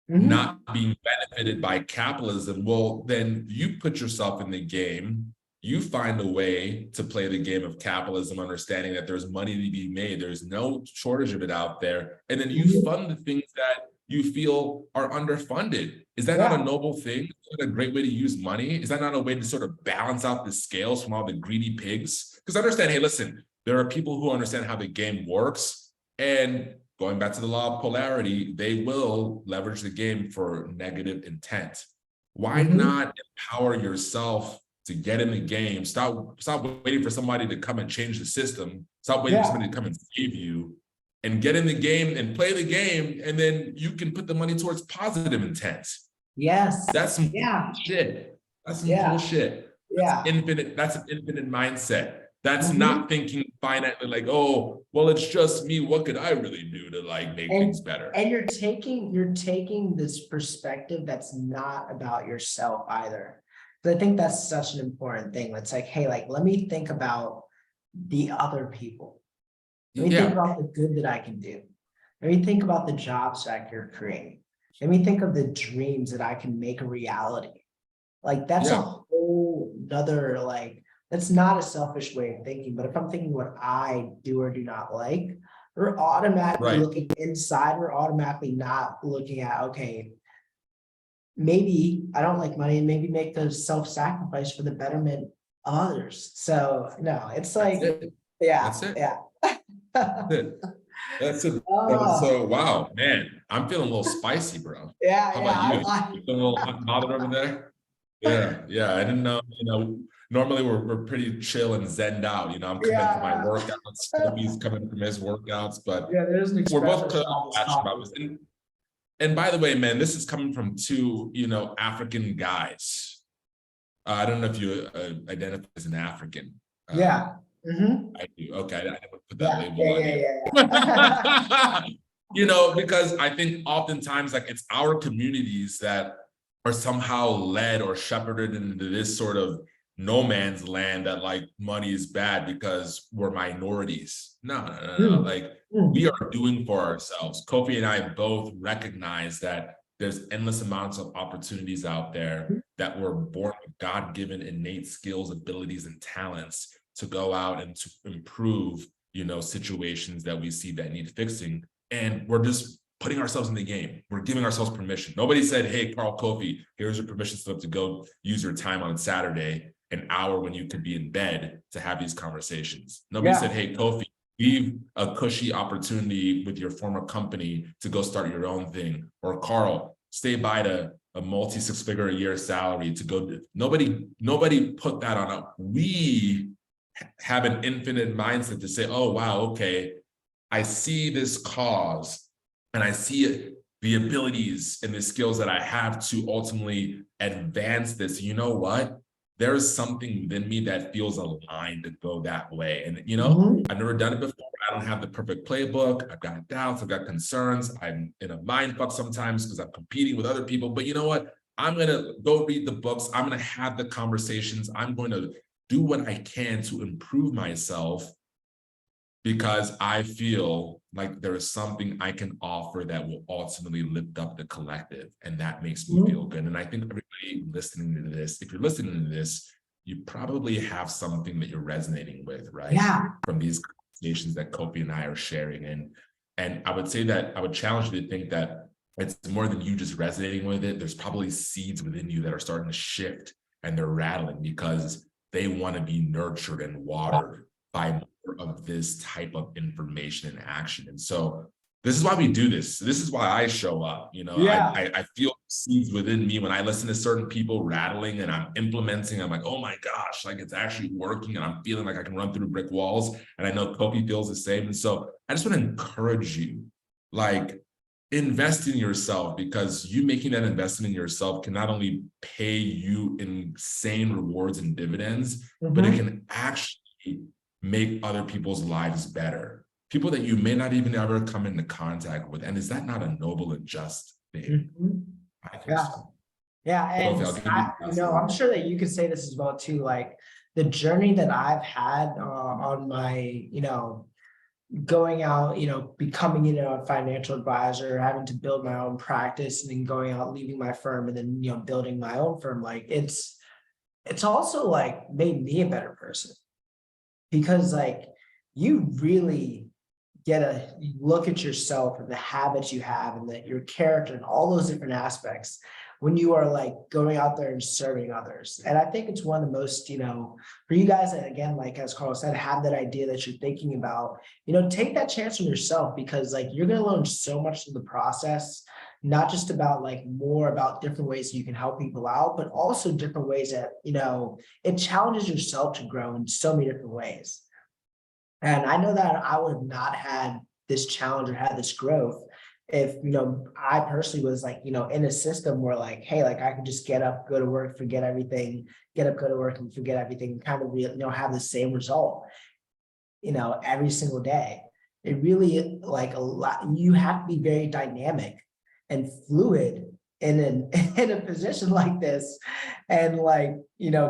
not being benefited by capitalism, well, then you put yourself in the game. You find a way to play the game of capitalism, understanding that there's money to be made. There's no shortage of it out there. And then you fund the things that you feel are underfunded. Is that not a Yeah. noble thing? Is that a great way to use money? Is that not a way to sort of balance out the scales from all the greedy pigs? Because understand, hey, listen, there are people who understand how the game works. And going back to the law of polarity, they will leverage the game for negative intent. Why not empower yourself to get in the game? Stop waiting for somebody to come and change the system. Stop waiting for Yeah. somebody to come and save you, and get in the game and play the game. And then you can put the money towards positive intent. Yes. That's some Yeah. shit. That's some Yeah. cool shit. Yeah. That's an infinite mindset. That's not thinking finitely like, oh, well, it's just me. What could I really do to like make things better? And you're taking this perspective that's not about yourself either. But I think that's such an important thing. It's like, hey, like, let me think about the other people. Let me think Yeah, about the good that I can do. Let me think about the jobs that I can create. Let me think of the dreams that I can make a reality. Like that's a yeah, whole nother, like, that's not a selfish way of thinking. But if I'm thinking what I do or do not like, we're automatically right. looking inside. We're automatically not looking at, okay, maybe I don't like money and maybe make the self-sacrifice for the betterment of others. So no, it's That's like, it. yeah, That's it. yeah. That's it. That's it. Oh, So wow, man, I'm feeling a little spicy, bro. yeah, How yeah. about you? You feeling a little hot and bothered over there? Yeah. I didn't know, normally we're pretty chill and zenned out. I'm coming for my Yeah. workouts. Kobe's coming from his workouts, but Yeah, there's an we're both espresso clearly shop that's passionate about coffee. this. And by the way, man, this is coming from two, African guys. I don't know if you identify as an African. Yeah. Mm-hmm. I do. Okay, I didn't put that Yeah. label Yeah. on Yeah. you. Yeah. Because I think oftentimes like it's our communities that are somehow led or shepherded into this sort of no man's land that like money is bad because we're minorities. No. Mm, Like mm, we are doing for ourselves. Kofi and I both recognize that there's endless amounts of opportunities out there that were born with God-given innate skills, abilities, and talents to go out and to improve, situations that we see that need fixing. And we're just putting ourselves in the game. We're giving ourselves permission. Nobody said, hey, Karl Kofi, here's your permission slip to go use your time on Saturday, an hour when you could be in bed to have these conversations. Nobody said, yeah. hey, Kofi, leave a cushy opportunity with your former company to go start your own thing. Or Karl, stay by to a multi 6-figure a year salary to go. Nobody put that on up. We have an infinite mindset to say, oh, wow, okay, I see this cause and I see the abilities and the skills that I have to ultimately advance this. You know what? There is something within me that feels aligned to go that way. And, Mhm. I've never done it before. I don't have the perfect playbook. I've got doubts. I've got concerns. I'm in a mind fuck sometimes because I'm competing with other people. But you know what? I'm going to go read the books. I'm going to have the conversations. I'm going to do what I can to improve myself because I feel like there is something I can offer that will ultimately lift up the collective. And that makes me feel good. And I think everybody listening to this, if you're listening to this, you probably have something that you're resonating with, right? Yeah. From these conversations that Kofi and I are sharing. And I would say that I would challenge you to think that it's more than you just resonating with it. There's probably seeds within you that are starting to shift and they're rattling because they want to be nurtured and watered by more of this type of information and action. And so this is why we do this. This is why I show up. Yeah. I feel seeds within me when I listen to certain people rattling and I'm implementing. I'm like, oh my gosh, like it's actually working and I'm feeling like I can run through brick walls. And I know Kofi feels the same. And so I just want to encourage you, like, invest in yourself because you making that investment in yourself can not only pay you insane rewards and dividends, but it Mhm. can actually make other people's lives better. People that you may not even ever come into contact with. And is that not a noble and just thing? Mhm. I think Yeah. so. Yeah. And Kofi, I'll give you the last I'm word. sure that you could say this as well too. Like the journey that I've had on my, going out, becoming, a financial advisor, having to build my own practice and then going out, leaving my firm and then, building my own firm. Like it's also like made me a better person because like you really get a look at yourself and the habits you have and that your character and all those different aspects when you are like going out there and serving others. And I think it's one of the most, for you guys that again, like as Carl said, have that idea that you're thinking about, take that chance on yourself because like you're going to learn so much through the process, not just about like more about different ways you can help people out, but also different ways that, it challenges yourself to grow in so many different ways. And I know that I would have not had this challenge or had this growth if, I personally was like, in a system where like, hey, like I could just get up, go to work, forget everything, get up, go to work and forget everything, kind of, have the same result, every single day. It really like a lot, you have to be very dynamic and fluid in an in a position like this and like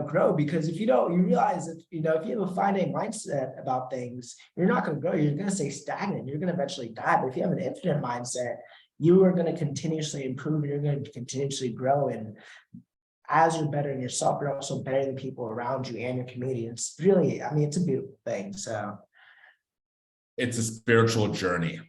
grow because if you don't you realize that if you have a finite mindset about things you're not going to grow, you're going to stay stagnant, you're going to eventually die. But if you have an infinite mindset you are going to continuously improve and you're going to continuously grow, and as you're bettering yourself you're also bettering the people around you and your community. It's really, I mean, it's a beautiful thing. So It's a spiritual journey. truly.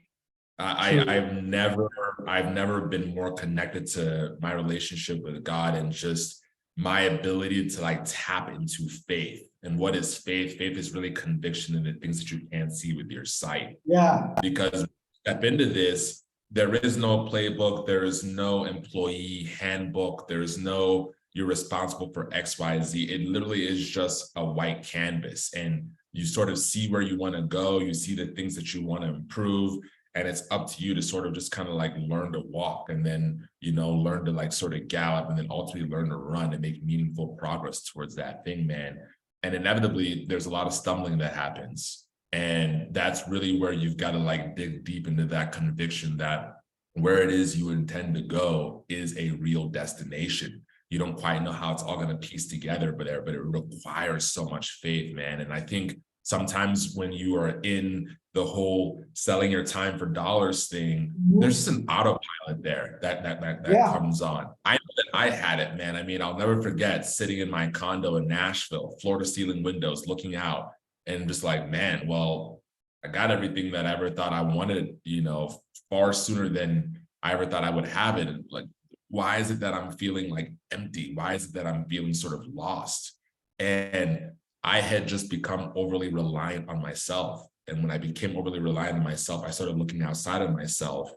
I've never been more connected to my relationship with God and just my ability to like tap into faith. And what is faith? Faith is really conviction in the things that you can't see with your sight. Yeah. Because step into this, there is no playbook, there is no employee handbook, there is no you're responsible for X, Y, Z. It literally is just a white canvas, and you sort of see where you want to go. You see the things that you want to improve, and it's up to you to sort of just kind of like learn to walk, and then, learn to like sort of gallop, and then ultimately learn to run and make meaningful progress towards that thing, man. And inevitably, there's a lot of stumbling that happens. And that's really where you've got to like dig deep into that conviction that where it is you intend to go is a real destination. You don't quite know how it's all going to piece together, but it requires so much faith, man. And I think sometimes when you are in the whole selling your time for dollars thing, there's just an autopilot there that comes on. I know that I had it, man. I mean, I'll never forget sitting in my condo in Nashville, floor to ceiling windows, looking out, and just like, man, well, I got everything that I ever thought I wanted, far sooner than I ever thought I would have it. And like, why is it that I'm feeling like empty? Why is it that I'm feeling sort of lost? And I had just become overly reliant on myself. And when I became overly reliant on myself, I started looking outside of myself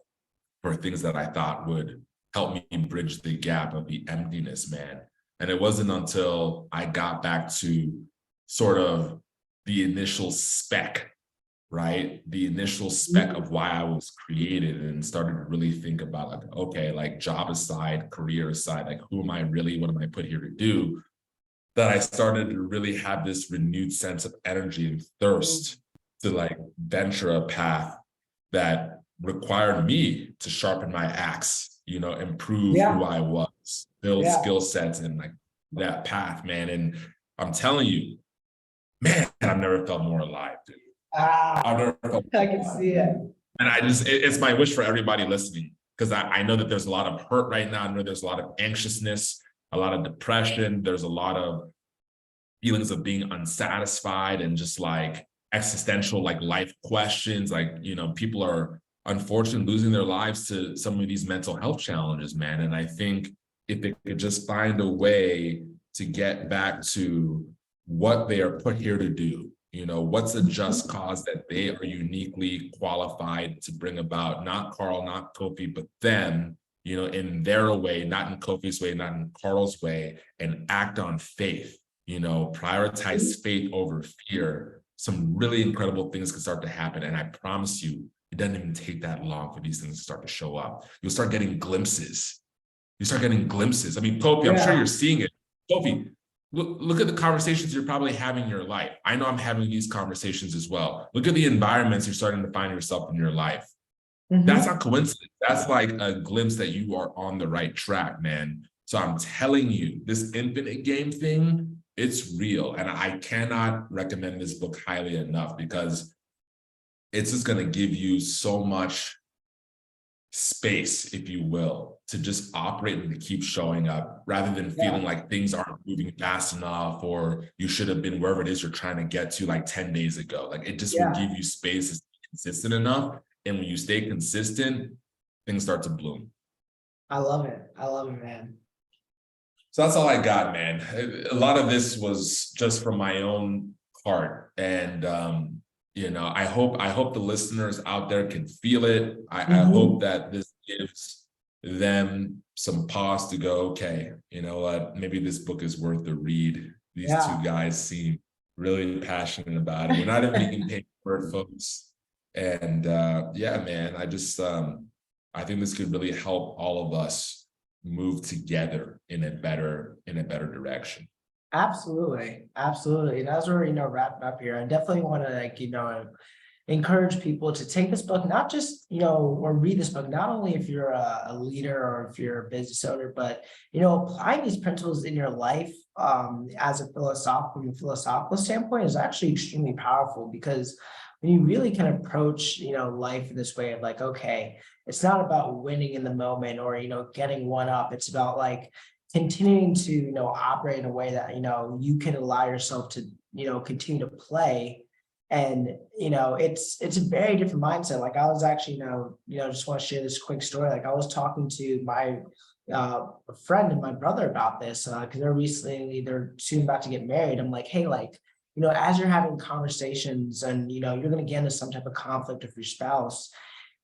for things that I thought would help me bridge the gap of the emptiness, man. And it wasn't until I got back to sort of the initial spec, right? The initial spec of why I was created, and started to really think about like, okay, like job aside, career aside, like who am I really, what am I put here to do? That I started to really have this renewed sense of energy and thirst to like venture a path that required me to sharpen my axe, improve who I was, build skill sets, and like that path, man. And I'm telling you, man, I've never felt more alive, dude. I've never felt I can see it. And it's my wish for everybody listening, because I know that there's a lot of hurt right now. I know there's a lot of anxiousness, a lot of depression. There's a lot of feelings of being unsatisfied and just like existential, like life questions. Like, people are unfortunately losing their lives to some of these mental health challenges, man. And I think if they could just find a way to get back to what they are put here to do, what's a just cause that they are uniquely qualified to bring about, not Karl, not Kofi, but them, in their way, not in Kofi's way, not in Karl's way, and act on faith, prioritize faith over fear. Some really incredible things can start to happen. And I promise you, it doesn't even take that long for these things to start to show up. You'll start getting glimpses. I mean, Kofi, I'm sure you're seeing it. Kofi, look at the conversations you're probably having in your life. I know I'm having these conversations as well. Look at the environments you're starting to find yourself in your life. That's not coincidence. That's like a glimpse that you are on the right track, man. So I'm telling you, this infinite game thing, it's real. And I cannot recommend this book highly enough, because it's just going to give you so much space, if you will, to just operate and to keep showing up, rather than feeling like things aren't moving fast enough, or you should have been wherever it is you're trying to get to like 10 days ago. Like, it just will give you space to stay consistent enough. And when you stay consistent, things start to bloom. I love it, man. So that's all I got, man. A lot of this was just from my own heart. And I hope the listeners out there can feel it. I hope that this gives them some pause to go, okay, you know what, maybe this book is worth the read. These two guys seem really passionate about it. We're not even being paid for it, folks. And man, I think this could really help all of us move together in a better direction. Absolutely. And as we're, wrapping up here, I definitely want to encourage people to take this book, not just, or read this book, not only if you're a leader or if you're a business owner, but, applying these principles in your life as a philosophical standpoint is actually extremely powerful, because when you really can approach, life in this way of like, okay, it's not about winning in the moment or, getting one up. It's about like continuing to, operate in a way that, you can allow yourself to, continue to play. And, it's a very different mindset. Like, I was actually, just want to share this quick story. Like, I was talking to my friend and my brother about this because they're soon about to get married. I'm like, hey, like, as you're having conversations and, you're going to get into some type of conflict with your spouse,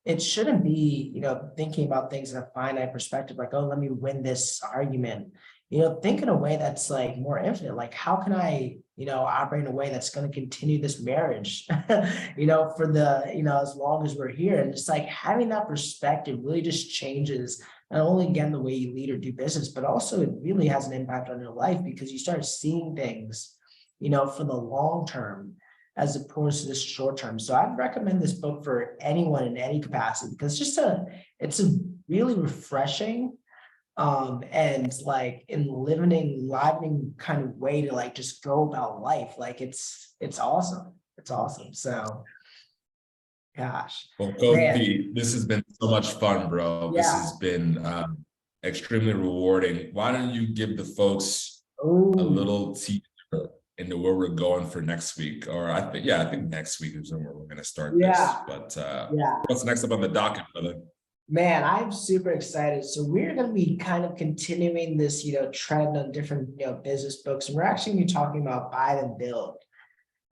it shouldn't be, thinking about things in a finite perspective, like, oh, let me win this argument. think in a way that's like more infinite. Like, how can I, operate in a way that's going to continue this marriage, for the, as long as we're here. And it's like having that perspective really just changes not only again the way you lead or do business, but also it really has an impact on your life because you start seeing things, for the long term as opposed to the short term. So I'd recommend this book for anyone in any capacity because it's a really refreshing and like enlivening kind of way to like just go about life. Like it's awesome. It's awesome. So gosh, Well, man, Kofi, this has been so much fun, bro. This yeah. has been extremely rewarding. Why don't you give the folks a Oh, little teaser into where we're going for next week? Or I think next week is when we're going to start yeah, this. But yeah. what's next up on the docket, brother? Man, I'm super excited. So we're going to be kind of continuing this, trend on different, business books. And we're actually going to be talking about buy and build.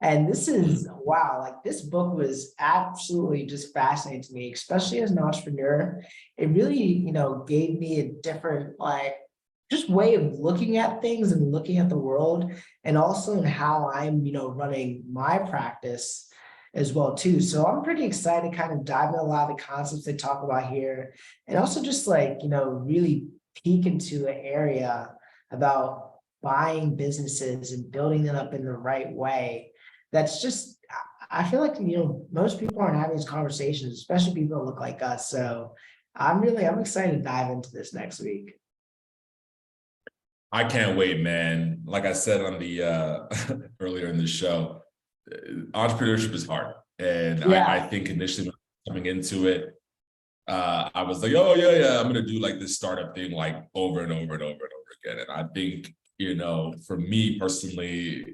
And this is, wow, like this book was absolutely just fascinating to me, especially as an entrepreneur. It really, gave me a different, like, just way of looking at things and looking at the world, and also in how I'm, running my practice as well too. So I'm pretty excited to kind of dive into a lot of the concepts they talk about here, and also just like, really peek into an area about buying businesses and building them up in the right way. That's just, I feel like, most people aren't having these conversations, especially people that look like us. So I'm excited to dive into this next week. I can't wait, man. Like I said on the earlier in the show, entrepreneurship is hard. And I Yeah. think initially when coming into it, I was like, oh yeah, I'm gonna do like this startup thing like over and over and over and over again. And I think, for me personally,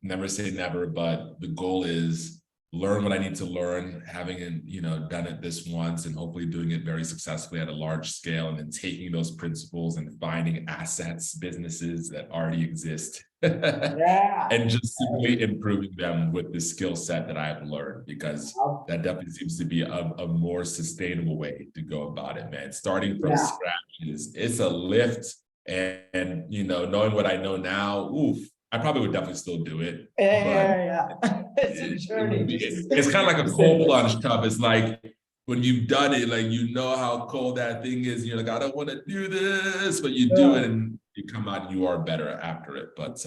never say never, but the goal is learn what I need to learn, having done it this once and hopefully doing it very successfully at a large scale, and then taking those principles and finding assets, businesses that already exist Yeah. and just simply improving them with the skill set that I have learned, because I'll- that definitely seems to be a more sustainable way to go about it, man. Starting from Yeah. scratch it's a lift, and knowing what I know now, oof, I probably would definitely still do it, but Yeah. It's a it journey. would be Just, it's kind of like a just cold a- plunge tub. It's like when you've done it, like how cold that thing is, and you're like, I don't want to do this, but you do yeah. it and you come out and you are better after it. But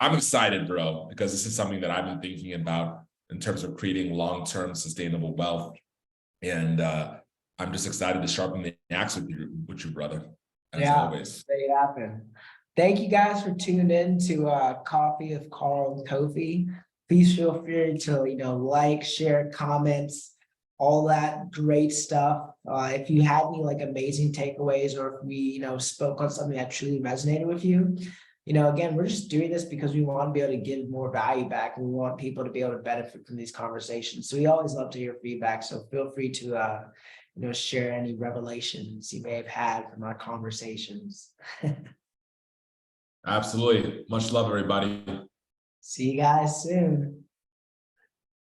I'm excited, bro, because this is something that I've been thinking about in terms of creating long-term sustainable wealth. And I'm just excited to sharpen the axe with you, brother, as Yeah. always. They happen. Thank you guys for tuning in to Coffee of Karl and Kofi. Please feel free to, like, share, comments, all that great stuff. If you had any like amazing takeaways, or if we, spoke on something that truly resonated with you, again, we're just doing this because we want to be able to give more value back, and we want people to be able to benefit from these conversations. So we always love to hear feedback. So feel free to, share any revelations you may have had from our conversations. Absolutely. Much love, everybody. See you guys soon.